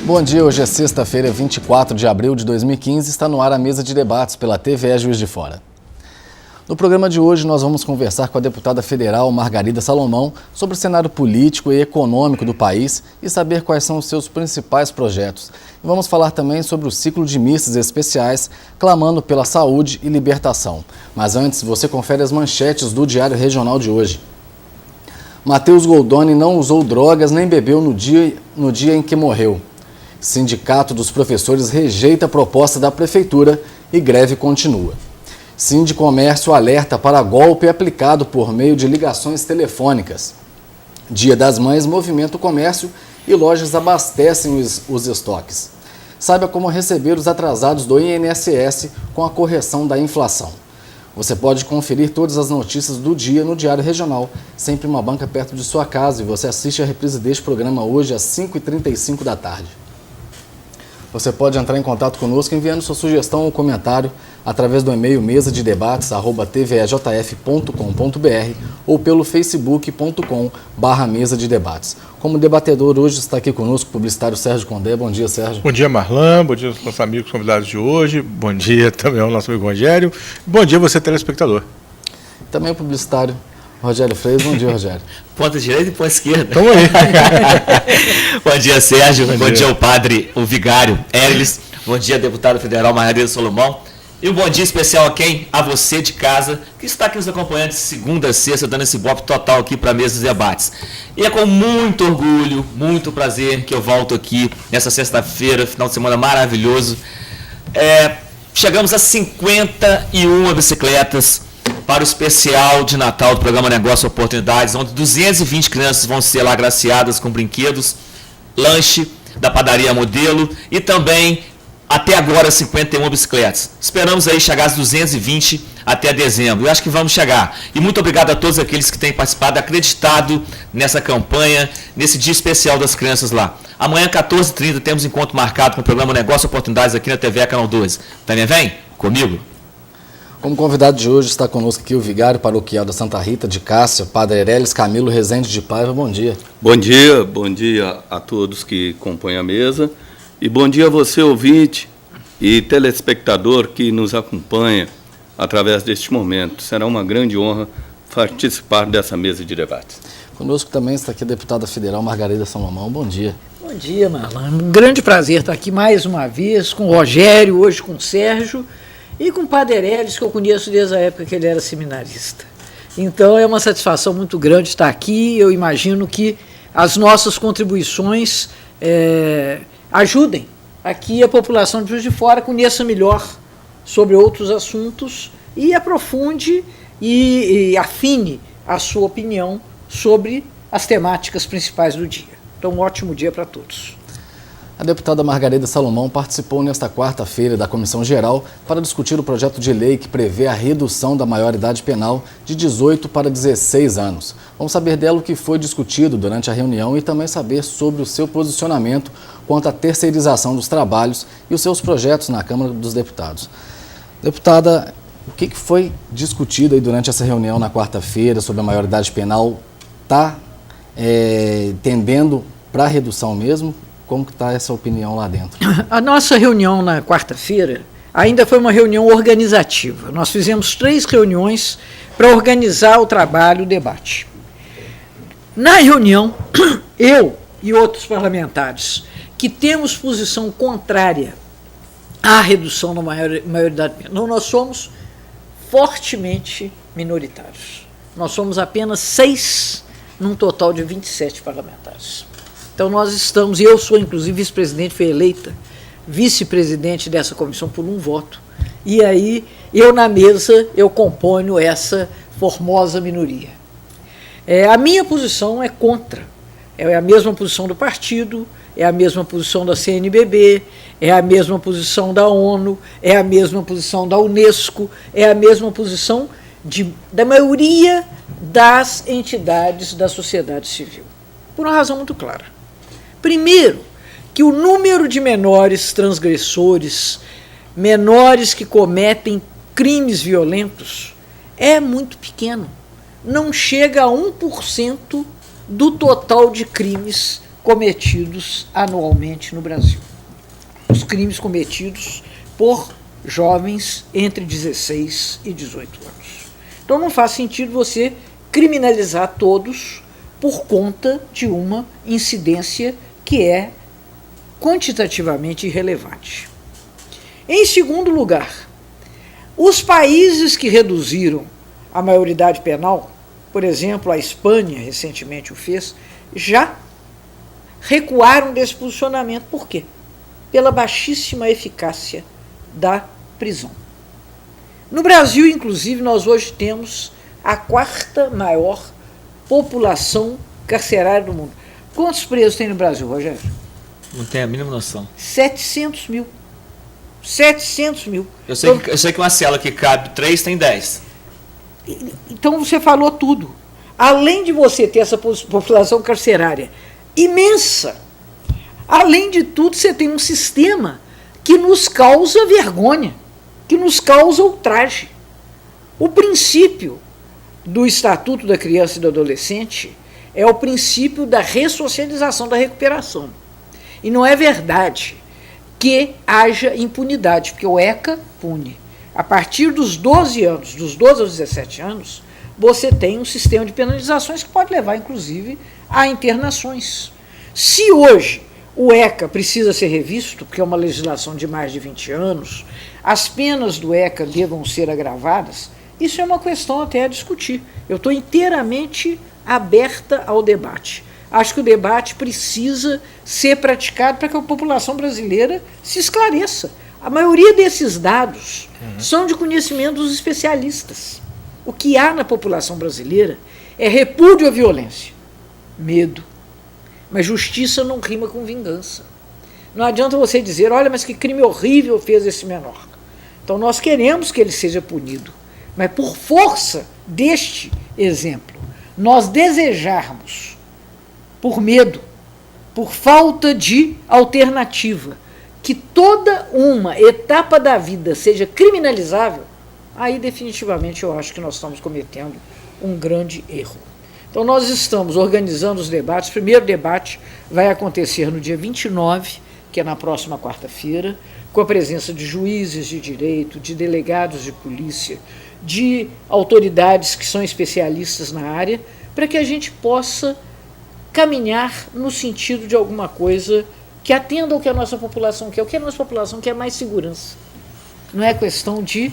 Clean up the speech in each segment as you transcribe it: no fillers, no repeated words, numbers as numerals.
Bom dia, hoje é sexta-feira, 24 de abril de 2015, está no ar a mesa de debates pela TVE Juiz de Fora. No programa de hoje nós vamos conversar com a deputada federal Margarida Salomão sobre o cenário político e econômico do país e saber quais são os seus principais projetos. E vamos falar também sobre o ciclo de missas especiais, clamando pela saúde e libertação. Mas antes, você confere as manchetes do Diário Regional de hoje. Matheus Goldoni não usou drogas nem bebeu no dia em que morreu. Sindicato dos professores rejeita a proposta da prefeitura e greve continua. Sindicomércio alerta para golpe aplicado por meio de ligações telefônicas. Dia das Mães movimenta o comércio e lojas abastecem os estoques. Saiba como receber os atrasados do INSS com a correção da inflação. Você pode conferir todas as notícias do dia no Diário Regional, sempre uma banca perto de sua casa, e você assiste a reprise deste programa hoje às 5h35 da tarde. Você pode entrar em contato conosco enviando sua sugestão ou comentário através do e-mail mesadedebates@tvejf.com.br ou pelo facebook.com/mesa de debates. Como debatedor, hoje está aqui conosco o publicitário Sérgio Condé. Bom dia, Sérgio. Bom dia, Marlan. Bom dia aos nossos amigos convidados de hoje. Bom dia também ao nosso amigo Rogério. Bom dia você, telespectador. Também o publicitário Rogério Freitas. Bom dia, Rogério. Ponta direita e ponta esquerda. Tamo aí. Bom dia, Sérgio. Bom dia ao padre, o vigário Érilis. Bom dia, deputado federal Margarida Salomão. E um bom dia especial a quem? A você de casa, que está aqui nos acompanhando de segunda a sexta, dando esse bope total aqui para a mesa de debates. E é com muito orgulho, muito prazer que eu volto aqui nessa sexta-feira, final de semana maravilhoso. Chegamos a 51 bicicletas para o especial de Natal do programa Negócio e Oportunidades, onde 220 crianças vão ser lá agraciadas com brinquedos, lanche da padaria Modelo e também, até agora, 51 bicicletas. Esperamos aí chegar às 220 até dezembro. Eu acho que vamos chegar. E muito obrigado a todos aqueles que têm participado, acreditado nessa campanha, nesse dia especial das crianças lá. Amanhã, 14h30, temos encontro marcado com o programa Negócio e Oportunidades aqui na TV Canal 12. Também vem comigo? Como convidado de hoje está conosco aqui o vigário paroquial da Santa Rita de Cássia, Padre Erélis Camilo Rezende de Paiva. Bom dia. Bom dia a todos que compõem a mesa e bom dia a você, ouvinte e telespectador que nos acompanha através deste momento. Será uma grande honra participar dessa mesa de debates. Conosco também está aqui a deputada federal Margarida Salomão. Bom dia. Bom dia, Marlan. Um grande prazer estar aqui mais uma vez com o Rogério, hoje com o Sérgio, e com o Padre Erélis, que eu conheço desde a época que ele era seminarista. Então é uma satisfação muito grande estar aqui. Eu imagino que as nossas contribuições ajudem a que a população de Juiz de Fora conheça melhor sobre outros assuntos e aprofunde e afine a sua opinião sobre as temáticas principais do dia. Então, um ótimo dia para todos. A deputada Margarida Salomão participou nesta quarta-feira da Comissão Geral para discutir o projeto de lei que prevê a redução da maioridade penal de 18 para 16 anos. Vamos saber dela o que foi discutido durante a reunião e também saber sobre o seu posicionamento quanto à terceirização dos trabalhos e os seus projetos na Câmara dos Deputados. Deputada, o que foi discutido aí durante essa reunião na quarta-feira sobre a maioridade penal? Está tendendo para a redução mesmo? Como que está essa opinião lá dentro? A nossa reunião na quarta-feira ainda foi uma reunião organizativa. Nós fizemos 3 reuniões para organizar o trabalho, o debate. Na reunião, eu e outros parlamentares que temos posição contrária à redução da maioridade penal, nós somos fortemente minoritários. Nós somos apenas 6 num total de 27 parlamentares. Então nós estamos, e eu sou inclusive vice-presidente, fui eleita vice-presidente dessa comissão por um voto. E aí eu na mesa, eu componho essa formosa minoria. A minha posição é contra, é a mesma posição do partido, é a mesma posição da CNBB, é a mesma posição da ONU, é a mesma posição da Unesco, é a mesma posição da maioria das entidades da sociedade civil. Por uma razão muito clara. Primeiro, que o número de menores transgressores, menores que cometem crimes violentos, é muito pequeno. Não chega a 1% do total de crimes cometidos anualmente no Brasil. Os crimes cometidos por jovens entre 16 e 18 anos. Então não faz sentido você criminalizar todos por conta de uma incidência que é quantitativamente irrelevante. Em segundo lugar, os países que reduziram a maioridade penal, por exemplo, a Espanha recentemente o fez, já recuaram desse posicionamento. Por quê? Pela baixíssima eficácia da prisão. No Brasil, inclusive, nós hoje temos a 4ª maior população carcerária do mundo. Quantos presos tem no Brasil, Rogério? Não tenho a mínima noção. 700 mil. 700 mil. Eu sei que uma cela que cabe 3 tem 10. Então você falou tudo. Além de você ter essa população carcerária imensa, além de tudo, você tem um sistema que nos causa vergonha, que nos causa ultraje. O princípio do Estatuto da Criança e do Adolescente é o princípio da ressocialização, da recuperação. E não é verdade que haja impunidade, porque o ECA pune. A partir dos 12 anos, dos 12 aos 17 anos, você tem um sistema de penalizações que pode levar, inclusive, a internações. Se hoje o ECA precisa ser revisto, porque é uma legislação de mais de 20 anos, as penas do ECA devam ser agravadas, isso é uma questão até a discutir. Eu estou inteiramente aberta ao debate. Acho que o debate precisa ser praticado para que a população brasileira se esclareça. A maioria desses dados são de conhecimento dos especialistas. O que há na população brasileira é repúdio à violência, medo. Mas justiça não rima com vingança. Não adianta você dizer, olha, mas que crime horrível fez esse menor. Então nós queremos que ele seja punido. Mas por força deste exemplo, nós desejarmos, por medo, por falta de alternativa, que toda uma etapa da vida seja criminalizável, aí definitivamente eu acho que nós estamos cometendo um grande erro. Então nós estamos organizando os debates. O primeiro debate vai acontecer no dia 29, que é na próxima quarta-feira, com a presença de juízes de direito, de delegados de polícia, de autoridades que são especialistas na área, para que a gente possa caminhar no sentido de alguma coisa que atenda ao que a nossa população quer. O que a nossa população quer é mais segurança. Não é questão de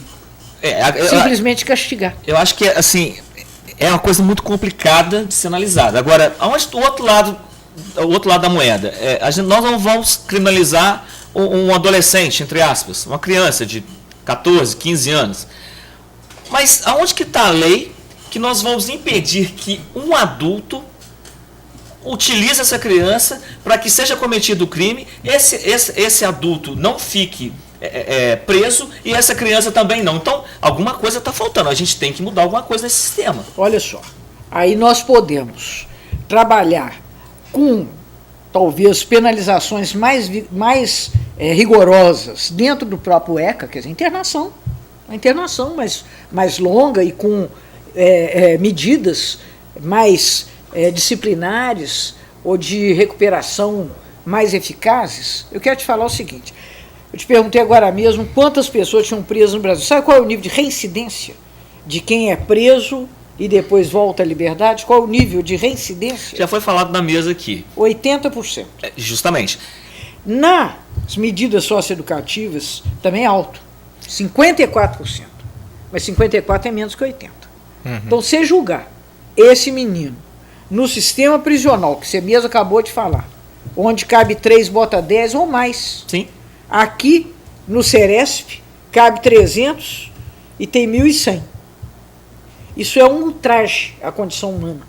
simplesmente castigar. Eu acho que assim, é uma coisa muito complicada de ser analisada. Agora, aonde o outro lado da moeda? Nós não vamos criminalizar um adolescente, entre aspas, uma criança de 14, 15 anos. Mas aonde que está a lei que nós vamos impedir que um adulto utilize essa criança para que seja cometido o crime, esse adulto não fique preso e essa criança também não? Então, alguma coisa está faltando. A gente tem que mudar alguma coisa nesse sistema. Olha só, aí nós podemos trabalhar com, talvez, penalizações mais rigorosas dentro do próprio ECA, quer dizer, a internação mais longa e com medidas mais disciplinares ou de recuperação mais eficazes. Eu quero te falar o seguinte, eu te perguntei agora mesmo quantas pessoas tinham preso no Brasil. Sabe qual é o nível de reincidência de quem é preso e depois volta à liberdade? Qual é o nível de reincidência? Já foi falado na mesa aqui. 80%. Justamente. Nas medidas socioeducativas também é alto, 54%. Mas 54% é menos que 80%. Então, se julgar esse menino no sistema prisional, que você mesmo acabou de falar, onde cabe 3, bota 10 ou mais. Sim. Aqui, no Ceresp, cabe 300 e tem 1.100. Isso é um ultraje à condição humana.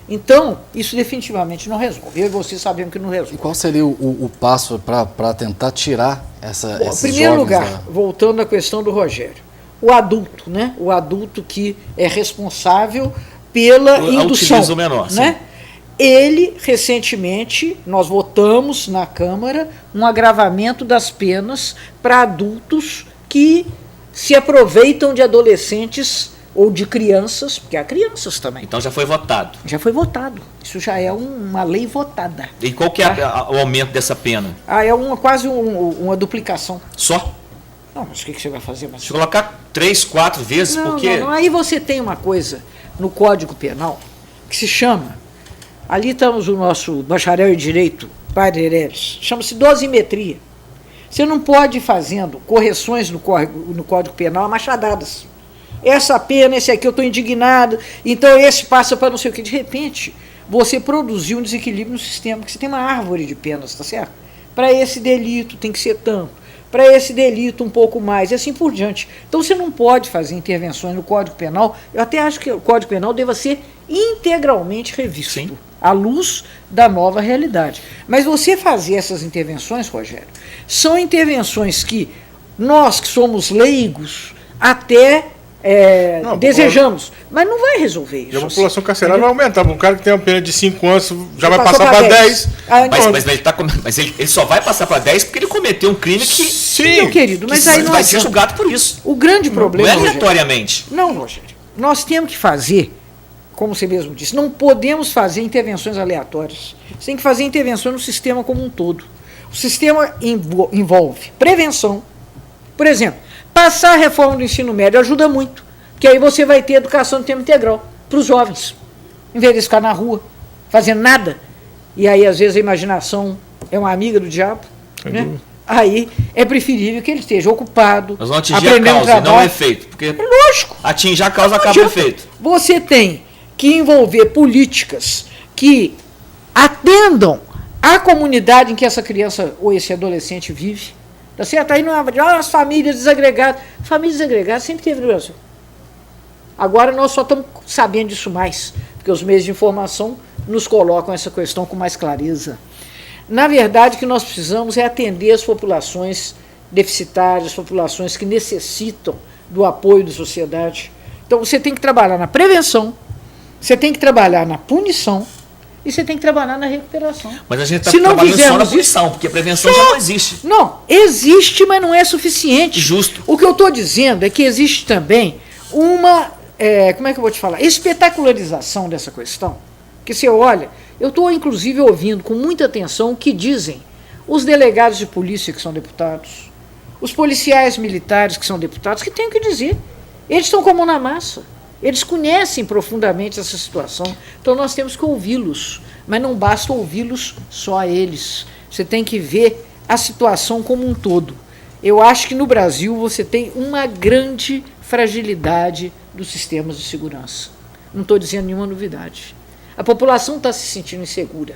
Então, isso definitivamente não resolve. Eu e você sabemos que não resolve. E qual seria o passo para tentar tirar esses jovens? Em primeiro lugar, voltando à questão do Rogério, o adulto, né? O adulto que é responsável pela indução. O menor, né? Ele, recentemente, nós votamos na Câmara um agravamento das penas para adultos que se aproveitam de adolescentes ou de crianças, porque há crianças também. Então já foi votado. Já foi votado. Isso já é uma lei votada. E qual que é o aumento dessa pena? É quase uma duplicação. Só? Não, mas o que você vai fazer? Se colocar 3, 4 vezes, porque... Não. Aí você tem uma coisa no Código Penal que se chama, ali estamos o nosso bacharel em Direito, Padre Ereles, chama-se dosimetria. Você não pode ir fazendo correções no Código Penal a machadadas. Essa pena, esse aqui eu estou indignado, então esse passa para não sei o que. De repente, você produziu um desequilíbrio no sistema, porque você tem uma árvore de penas, tá certo? Para esse delito tem que ser tanto, para esse delito um pouco mais, e assim por diante. Então você não pode fazer intervenções no Código Penal. Eu até acho que o Código Penal deva ser integralmente revisto, Sim, à luz da nova realidade. Mas você fazer essas intervenções, Rogério, são intervenções que nós que somos leigos até desejamos, mas não vai resolver isso. E a população carcerária vai aumentar. Um cara que tem uma pena de 5 anos já vai passou passar para 10. Mas ele só vai passar para 10 porque ele cometeu um crime que Sim, Meu querido, mas aí vai ser julgado por isso. O grande problema, Não é Rogério, aleatoriamente. não, Rogério. Nós temos que fazer, como você mesmo disse, não podemos fazer intervenções aleatórias. Você tem que fazer intervenções no sistema como um todo. O sistema envolve prevenção. Por exemplo, passar a reforma do ensino médio ajuda muito, porque aí você vai ter educação de tempo integral para os jovens, em vez de ficar na rua, fazendo nada. E aí, às vezes, a imaginação é uma amiga do diabo, né? Aí é preferível que ele esteja ocupado, Nós vamos atingir aprendendo a causa e não o trabalho. efeito. Porque Lógico. atingir a causa Não acaba o adianta. efeito. Você tem que envolver políticas que atendam à comunidade em que essa criança ou esse adolescente vive. Tá certo? Aí não é as famílias desagregadas. Famílias desagregadas sempre teve no Brasil. Agora nós só estamos sabendo disso mais, porque os meios de informação nos colocam essa questão com mais clareza. Na verdade, o que nós precisamos é atender as populações deficitárias, as populações que necessitam do apoio da sociedade. Então você tem que trabalhar na prevenção, você tem que trabalhar na punição e você tem que trabalhar na recuperação. Mas a gente está Se não trabalhando só na fizermos punição, porque a prevenção já não existe. Não, existe, mas não é suficiente. Justo. O que eu estou dizendo é que existe também uma, como é que eu vou te falar, espetacularização dessa questão. Que você olha, eu estou inclusive ouvindo com muita atenção o que dizem os delegados de polícia que são deputados, os policiais militares que são deputados, que têm o que dizer. Eles estão com a mão na massa. Eles conhecem profundamente essa situação. Então nós temos que ouvi-los. Mas não basta ouvi-los só a eles. Você tem que ver a situação como um todo. Eu acho que no Brasil você tem uma grande fragilidade dos sistemas de segurança. Não estou dizendo nenhuma novidade. A população está se sentindo insegura.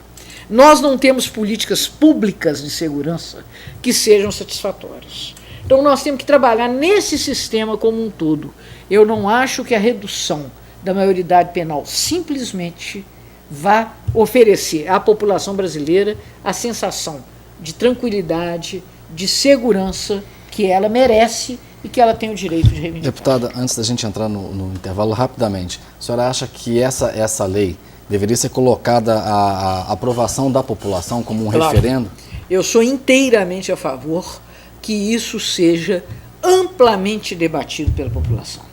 Nós não temos políticas públicas de segurança que sejam satisfatórias. Então nós temos que trabalhar nesse sistema como um todo. Eu não acho que a redução da maioridade penal simplesmente vá oferecer à população brasileira a sensação de tranquilidade, de segurança que ela merece e que ela tem o direito de reivindicar. Deputada, antes da gente entrar no intervalo rapidamente, a senhora acha que essa lei deveria ser colocada à aprovação da população como um referendo? Eu sou inteiramente a favor que isso seja amplamente debatido pela população.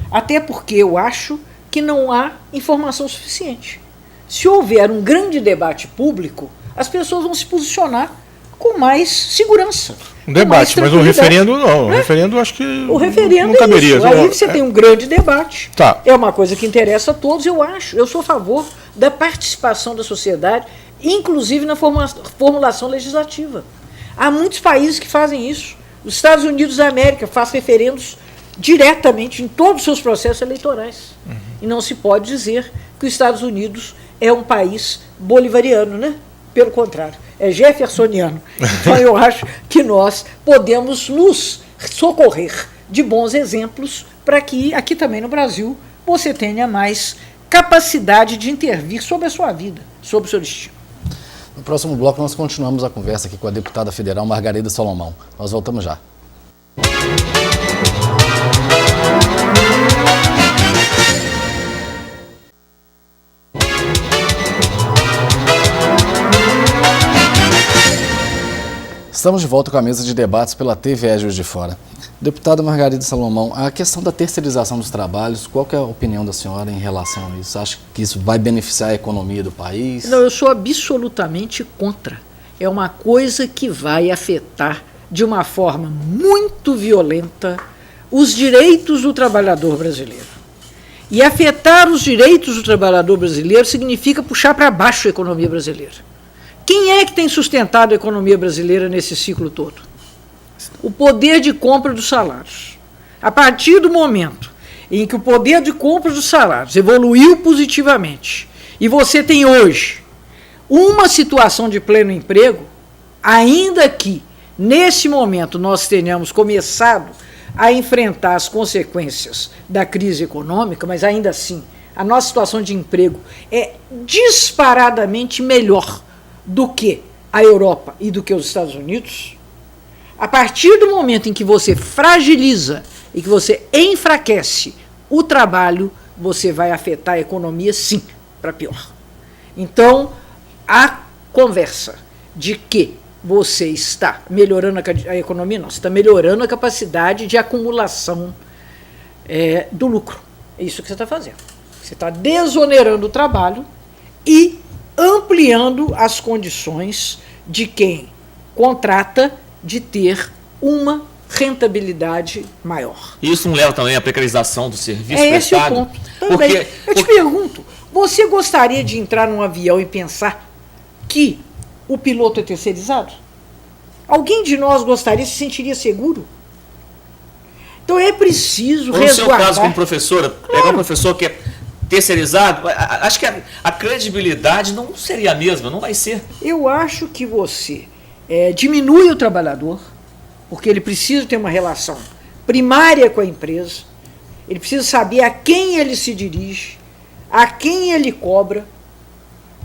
Até porque eu acho que não há informação suficiente. Se houver um grande debate público, as pessoas vão se posicionar com mais segurança. Um debate, mas um referendo não. O referendo acho que o referendo não caberia. É isso. Aí você tem um grande debate. Tá. É uma coisa que interessa a todos, eu acho. Eu sou a favor da participação da sociedade, inclusive na formulação legislativa. Há muitos países que fazem isso. Os Estados Unidos da América faz referendos diretamente em todos os seus processos eleitorais. E não se pode dizer que os Estados Unidos é um país bolivariano, né? Pelo contrário, é jeffersoniano. Então eu acho que nós podemos nos socorrer de bons exemplos para que aqui também no Brasil você tenha mais capacidade de intervir sobre a sua vida, sobre o seu destino. No próximo bloco nós continuamos a conversa aqui com a deputada federal Margarida Salomão. Nós voltamos já. Estamos de volta com a mesa de debates pela TVE Juiz de Fora. Deputada Margarida Salomão, a questão da terceirização dos trabalhos, qual que é a opinião da senhora em relação a isso? Acha que isso vai beneficiar a economia do país? Não, eu sou absolutamente contra. É uma coisa que vai afetar de uma forma muito violenta os direitos do trabalhador brasileiro. E afetar os direitos do trabalhador brasileiro significa puxar para baixo a economia brasileira. Quem é que tem sustentado a economia brasileira nesse ciclo todo? O poder de compra dos salários. A partir do momento em que o poder de compra dos salários evoluiu positivamente, e você tem hoje uma situação de pleno emprego, ainda que nesse momento nós tenhamos começado a enfrentar as consequências da crise econômica, mas ainda assim a nossa situação de emprego é disparadamente melhor do que a Europa e do que os Estados Unidos. A partir do momento em que você fragiliza e que você enfraquece o trabalho, você vai afetar a economia, sim, para pior. Então, a conversa de que você está melhorando a economia, não, você está melhorando a capacidade de acumulação do lucro. É isso que você está fazendo. Você está desonerando o trabalho e ampliando as condições de quem contrata de ter uma rentabilidade maior. Isso não leva também à precarização do serviço prestado? É esse o ponto. Também. Eu te pergunto, você gostaria de entrar num avião e pensar que o piloto é terceirizado? Alguém de nós gostaria, se sentiria seguro? Então é preciso resguardar. No seu caso, como professora, pegar um professor que é terceirizado, acho que a credibilidade não seria a mesma, não vai ser. Eu acho que você diminui o trabalhador, porque ele precisa ter uma relação primária com a empresa, ele precisa saber a quem ele se dirige, a quem ele cobra,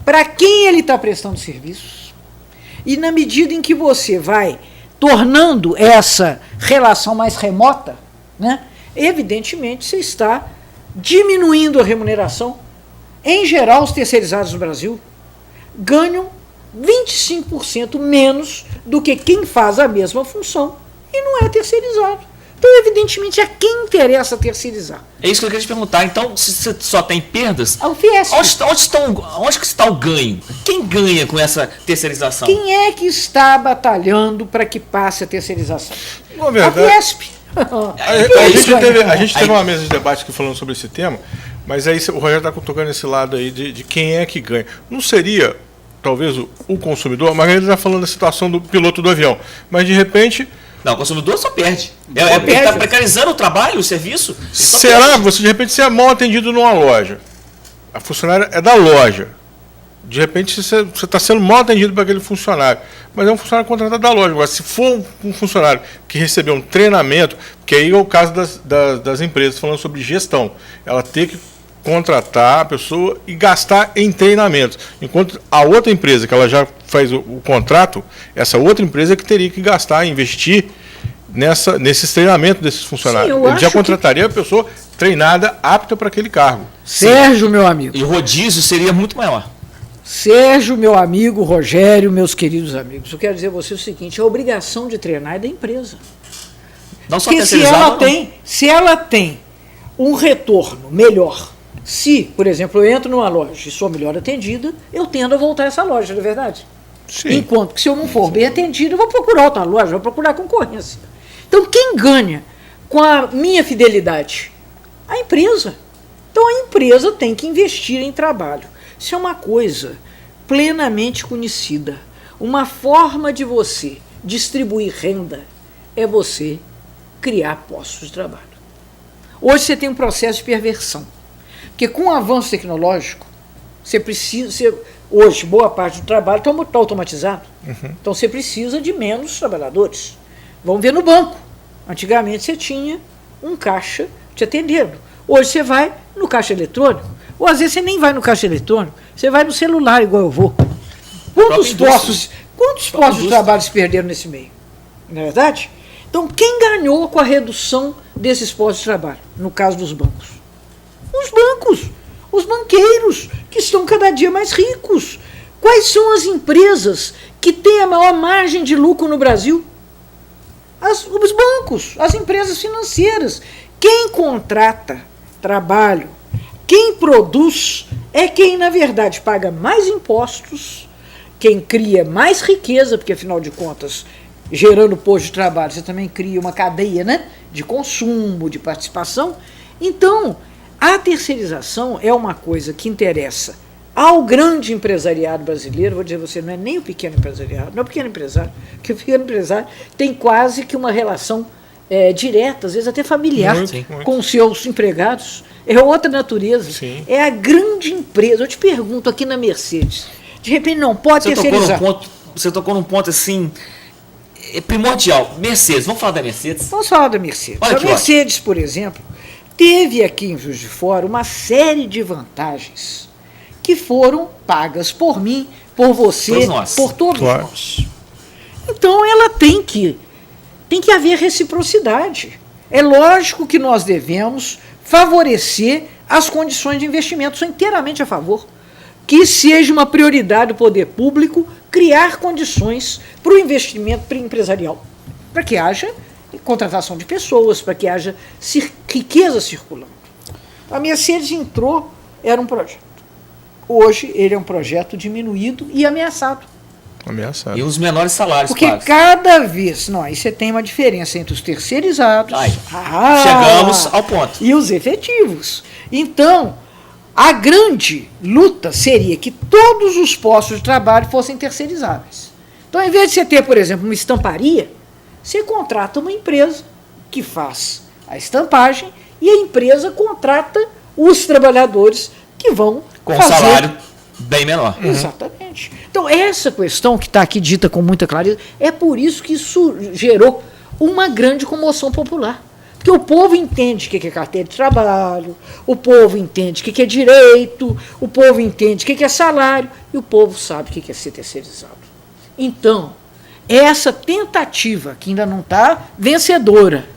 para quem ele está prestando serviços. E na medida em que você vai tornando essa relação mais remota, né, evidentemente você está diminuindo a remuneração. Em geral, os terceirizados no Brasil ganham 25% menos do que quem faz a mesma função e não é terceirizado. Então, evidentemente, a quem interessa terceirizar? É isso que eu queria te perguntar. Então, se você só tem perdas, ao Fiesp. Onde que está o ganho? Quem ganha com essa terceirização? Quem é que está batalhando para que passe a terceirização? Na verdade, a Fiesp. A gente teve uma mesa de debate aqui falando sobre esse tema, mas aí o Rogério está tocando esse lado aí de quem é que ganha. Não seria, talvez, o consumidor? A Margarida está falando da situação do piloto do avião, mas de repente... Não, o consumidor só perde. Ele está precarizando o trabalho, o serviço. Será? Você, de repente, você é mal atendido numa loja. A funcionária é da loja. De repente, você está sendo mal atendido para aquele funcionário. Mas é um funcionário contratado da loja. Agora, se for um funcionário que recebeu um treinamento, que aí é o caso das empresas, falando sobre gestão. Ela tem que contratar a pessoa e gastar em treinamentos. Enquanto a outra empresa, que ela já faz o contrato, essa outra empresa que teria que gastar, investir nesses treinamentos desses funcionários. Sim, ele já contrataria a pessoa treinada, apta para aquele cargo. Sérgio, meu amigo. E o rodízio seria muito maior. Sérgio, meu amigo, Rogério, meus queridos amigos, eu quero dizer a você o seguinte: a obrigação de treinar é da empresa. Não só porque se ela tem um retorno melhor, se, por exemplo, eu entro numa loja e sou melhor atendida, eu tendo a voltar a essa loja, não é verdade? Sim. Enquanto que se eu não for bem atendido, eu vou procurar outra loja, vou procurar concorrência. Então, quem ganha com a minha fidelidade? A empresa. Então, a empresa tem que investir em trabalho. Isso é uma coisa plenamente conhecida. Uma forma de você distribuir renda é você criar postos de trabalho. Hoje você tem um processo de perversão. Porque com o avanço tecnológico, você precisa... Hoje, boa parte do trabalho está automatizado. Uhum. Então, você precisa de menos trabalhadores. Vamos ver no banco. Antigamente, você tinha um caixa te atendendo. Hoje, você vai no caixa eletrônico. Ou, às vezes, você nem vai no caixa eletrônico. Você vai no celular, igual eu vou. Quantos postos de trabalho se perderam nesse meio? Não é verdade? Então, quem ganhou com a redução desses postos de trabalho? No caso dos bancos. Os bancos. Os banqueiros, que estão cada dia mais ricos. Quais são as empresas que têm a maior margem de lucro no Brasil? Os bancos, as empresas financeiras. Quem contrata trabalho, quem produz, é quem, na verdade, paga mais impostos, quem cria mais riqueza, porque, afinal de contas, gerando posto de trabalho, você também cria uma cadeia, né, de consumo, de participação. Então, a terceirização é uma coisa que interessa ao grande empresariado brasileiro. Vou dizer a você, não é nem o pequeno empresariado, não é o pequeno empresário, porque o pequeno empresário tem quase que uma relação direta, às vezes até familiar, Muito. com os seus empregados. É outra natureza. Sim. É a grande empresa. Eu te pergunto, aqui na Mercedes, de repente não pode terceirizar. Você tocou num ponto assim primordial. Mercedes, vamos falar da Mercedes? Vamos falar da Mercedes. Olha A que Mercedes, por exemplo, teve aqui em Juiz de Fora uma série de vantagens que foram pagas por mim, por você, Todos nós. por todos Claro. nós. Então ela tem que haver reciprocidade. É lógico que nós devemos favorecer as condições de investimento. Sou inteiramente a favor que seja uma prioridade do poder público criar condições para o investimento empresarial, para que haja contratação de pessoas, para que haja riqueza circulando. A Mercedes entrou, era um projeto. Hoje ele é um projeto diminuído e ameaçado. Ameaçado. E os menores salários, Porque claro. cada vez, não, aí você tem uma diferença entre os terceirizados Chegamos ao ponto. e os efetivos. Então, a grande luta seria que todos os postos de trabalho fossem terceirizáveis. Então, ao invés de você ter, por exemplo, uma estamparia, você contrata uma empresa que faz a estampagem e a empresa contrata os trabalhadores que vão Com um fazer salário bem menor. Exatamente. Então, essa questão que está aqui dita com muita clareza, é por isso que isso gerou uma grande comoção popular. Porque o povo entende o que é carteira de trabalho, o povo entende o que é direito, o povo entende o que é salário, e o povo sabe o que é ser terceirizado. Então, essa tentativa, que ainda não está vencedora.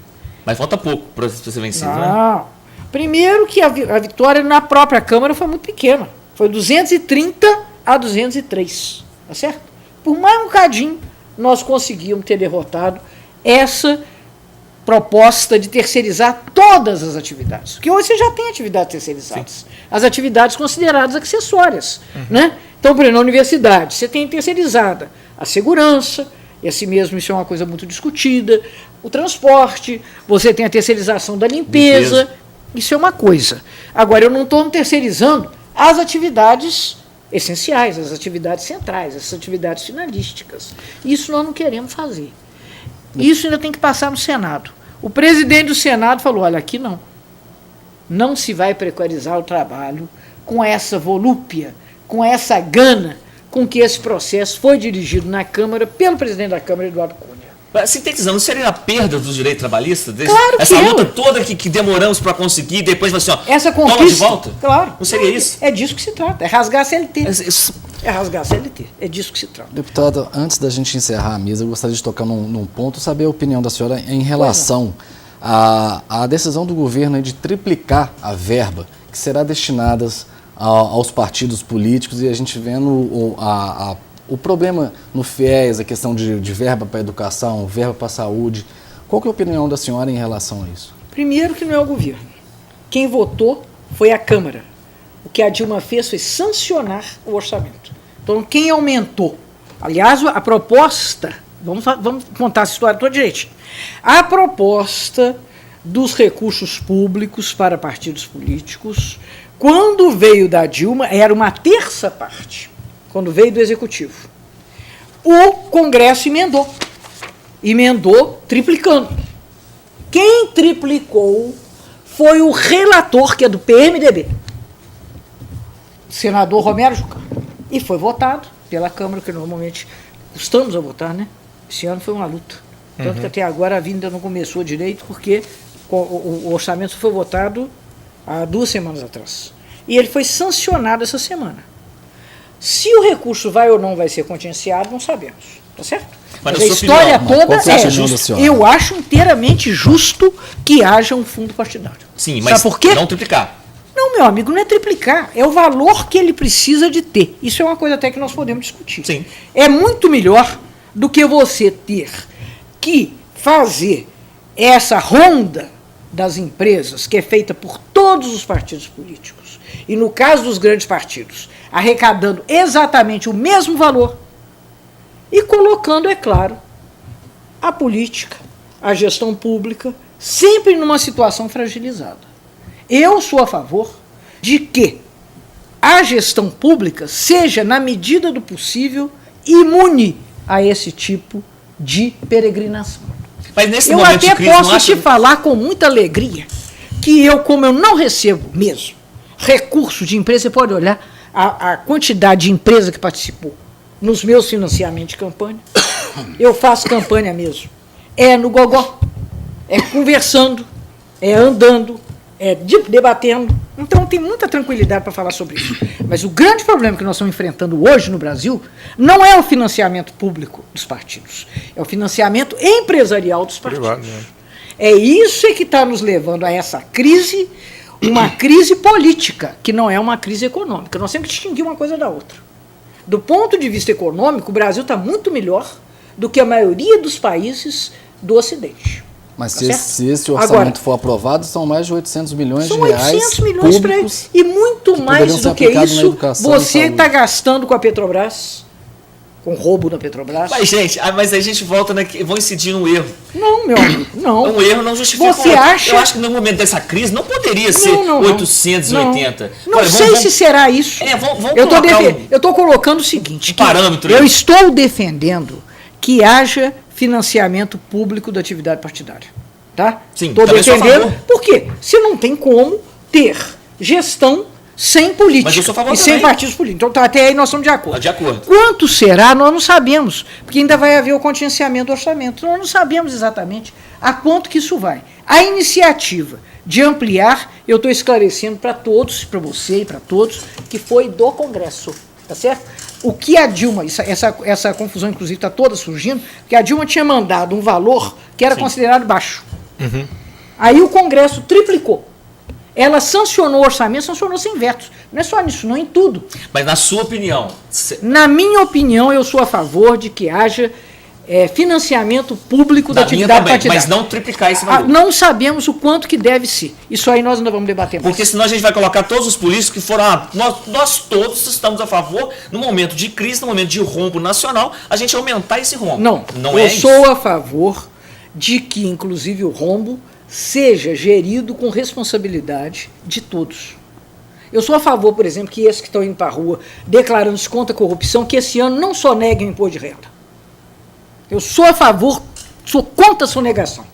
Mas falta pouco para você vencer, né? Não. Primeiro que a vitória na própria Câmara foi muito pequena. Foi 230 a 203, tá certo? Por mais um bocadinho, nós conseguimos ter derrotado essa proposta de terceirizar todas as atividades. Porque hoje você já tem atividades terceirizadas. Sim. As atividades consideradas acessórias. Né? Então, por exemplo, na universidade, você tem terceirizada a segurança, e assim mesmo isso é uma coisa muito discutida, o transporte, você tem a terceirização da limpeza. Isso é uma coisa. Agora, eu não estou terceirizando as atividades essenciais, as atividades centrais, as atividades finalísticas. Isso nós não queremos fazer. Isso ainda tem que passar no Senado. O presidente do Senado falou, olha, aqui não. Não se vai precarizar o trabalho com essa volúpia, com essa gana com que esse processo foi dirigido na Câmara pelo presidente da Câmara, Eduardo Cunha. Sintetizando, seria a perda dos direitos trabalhistas? Claro que essa luta é. toda que demoramos para conseguir, depois vai assim, ó, essa conquista, toma de volta? Claro. Não seria isso? É disso que se trata, é rasgar a CLT. Isso. É rasgar a CLT, é disso que se trata. Deputado, antes da gente encerrar a mesa, eu gostaria de tocar num ponto, saber a opinião da senhora em relação à decisão do governo de triplicar a verba que será destinada aos partidos políticos, e a gente vendo o problema no FIES, a questão de verba para a educação, verba para a saúde. Qual que é a opinião da senhora em relação a isso? Primeiro que não é o governo. Quem votou foi a Câmara. O que a Dilma fez foi sancionar o orçamento. Então, quem aumentou? Aliás, a proposta, vamos contar essa história toda direitinho. A proposta dos recursos públicos para partidos políticos, quando veio da Dilma, era uma terça parte. Quando veio do Executivo. O Congresso emendou triplicando. Quem triplicou foi o relator, que é do PMDB, o senador Romero Jucá. E foi votado pela Câmara, que normalmente custamos a votar, né? Esse ano foi uma luta. Tanto que até agora a vinda não começou direito, porque o orçamento foi votado há 2 semanas atrás. E ele foi sancionado essa semana. Se o recurso vai ou não vai ser contingenciado, não sabemos. Tá certo? Mas a história toda eu acho inteiramente justo que haja um fundo partidário. Sim, mas sabe por quê? não triplicar. Não, meu amigo, não é triplicar. É o valor que ele precisa de ter. Isso é uma coisa até que nós podemos discutir. Sim. É muito melhor do que você ter que fazer essa ronda das empresas, que é feita por todos os partidos políticos, e no caso dos grandes partidos, arrecadando exatamente o mesmo valor, e colocando, é claro, a política, a gestão pública, sempre numa situação fragilizada. Eu sou a favor de que a gestão pública seja, na medida do possível, imune a esse tipo de peregrinação. Mas nesse Eu momento até de crise, posso não acha... te falar com muita alegria que como eu não recebo mesmo recursos de empresa, você pode olhar a quantidade de empresa que participou nos meus financiamentos de campanha. Eu faço campanha mesmo. É no gogó, é conversando, é andando, é debatendo. Então tem muita tranquilidade para falar sobre isso. Mas o grande problema que nós estamos enfrentando hoje no Brasil não é o financiamento público dos partidos, é o financiamento empresarial dos partidos. Privado, né? É isso que está nos levando a essa crise, uma crise política, que não é uma crise econômica. Nós temos que distinguir uma coisa da outra. Do ponto de vista econômico, o Brasil está muito melhor do que a maioria dos países do Ocidente. Mas Tá se esse orçamento Agora, for aprovado, são mais de 800 milhões são de reais 800 milhões para públicos. e muito que mais poderiam ser do que aplicados na isso, educação e você saúde. está gastando com a Petrobras, com roubo na Petrobras. Mas, gente, mas a gente volta vão incidir num erro. Não, meu amigo, não. Um erro não justifica Você o outro. acha- Eu acho que no momento dessa crise não poderia ser Não. 880. Não Olha, sei se será isso. vamos Eu colocar estou colocando o seguinte, que parâmetro eu aí. estou defendendo que haja financiamento público da atividade partidária. Tá? Sim, Estou também sou a defendendo. favor. Por quê? Você não tem como ter gestão sem política Mas eu sou a favor e sem também. partidos políticos. Então, até aí nós estamos de acordo. De acordo. Quanto será, nós não sabemos, porque ainda vai haver o contingenciamento do orçamento. Nós não sabemos exatamente a quanto que isso vai. A iniciativa de ampliar, eu estou esclarecendo para todos, para você e para todos, que foi do Congresso. Tá certo? O que a Dilma, essa confusão inclusive está toda surgindo, porque a Dilma tinha mandado um valor que era considerado baixo. Aí o Congresso triplicou. Ela sancionou o orçamento, sancionou sem vetos. Não é só nisso, não, em tudo. Mas na sua opinião, Na minha opinião, eu sou a favor de que haja financiamento público da na minha atividade também, partidária. mas não triplicar esse valor. Não sabemos o quanto que deve ser. Isso aí nós ainda vamos debater mais. Porque senão a gente vai colocar todos os políticos que foram. Nós todos estamos a favor, no momento de crise, no momento de rombo nacional, a gente aumentar esse rombo. Não é eu isso. sou a favor de que, inclusive, o rombo seja gerido com responsabilidade de todos. Eu sou a favor, por exemplo, que esses que estão indo para a rua declarando-se contra a corrupção, que esse ano não só neguem o imposto de renda. Eu sou a favor, sou contra a sonegação.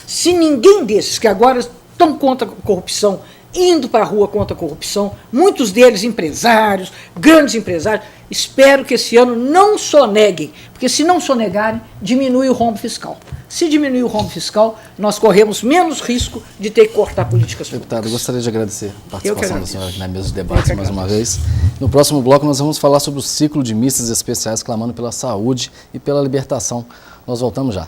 Se ninguém desses que agora estão contra a corrupção, indo para a rua contra a corrupção, muitos deles empresários, grandes empresários, espero que esse ano não soneguem, porque se não sonegarem, diminui o rombo fiscal. Se diminuir o rombo fiscal, nós corremos menos risco de ter que cortar políticas públicas. Deputado, eu gostaria de agradecer a participação da agradeço. senhora aqui na mesa de debates Eu que mais uma vez. No próximo bloco nós vamos falar sobre o ciclo de missas especiais clamando pela saúde e pela libertação. Nós voltamos já.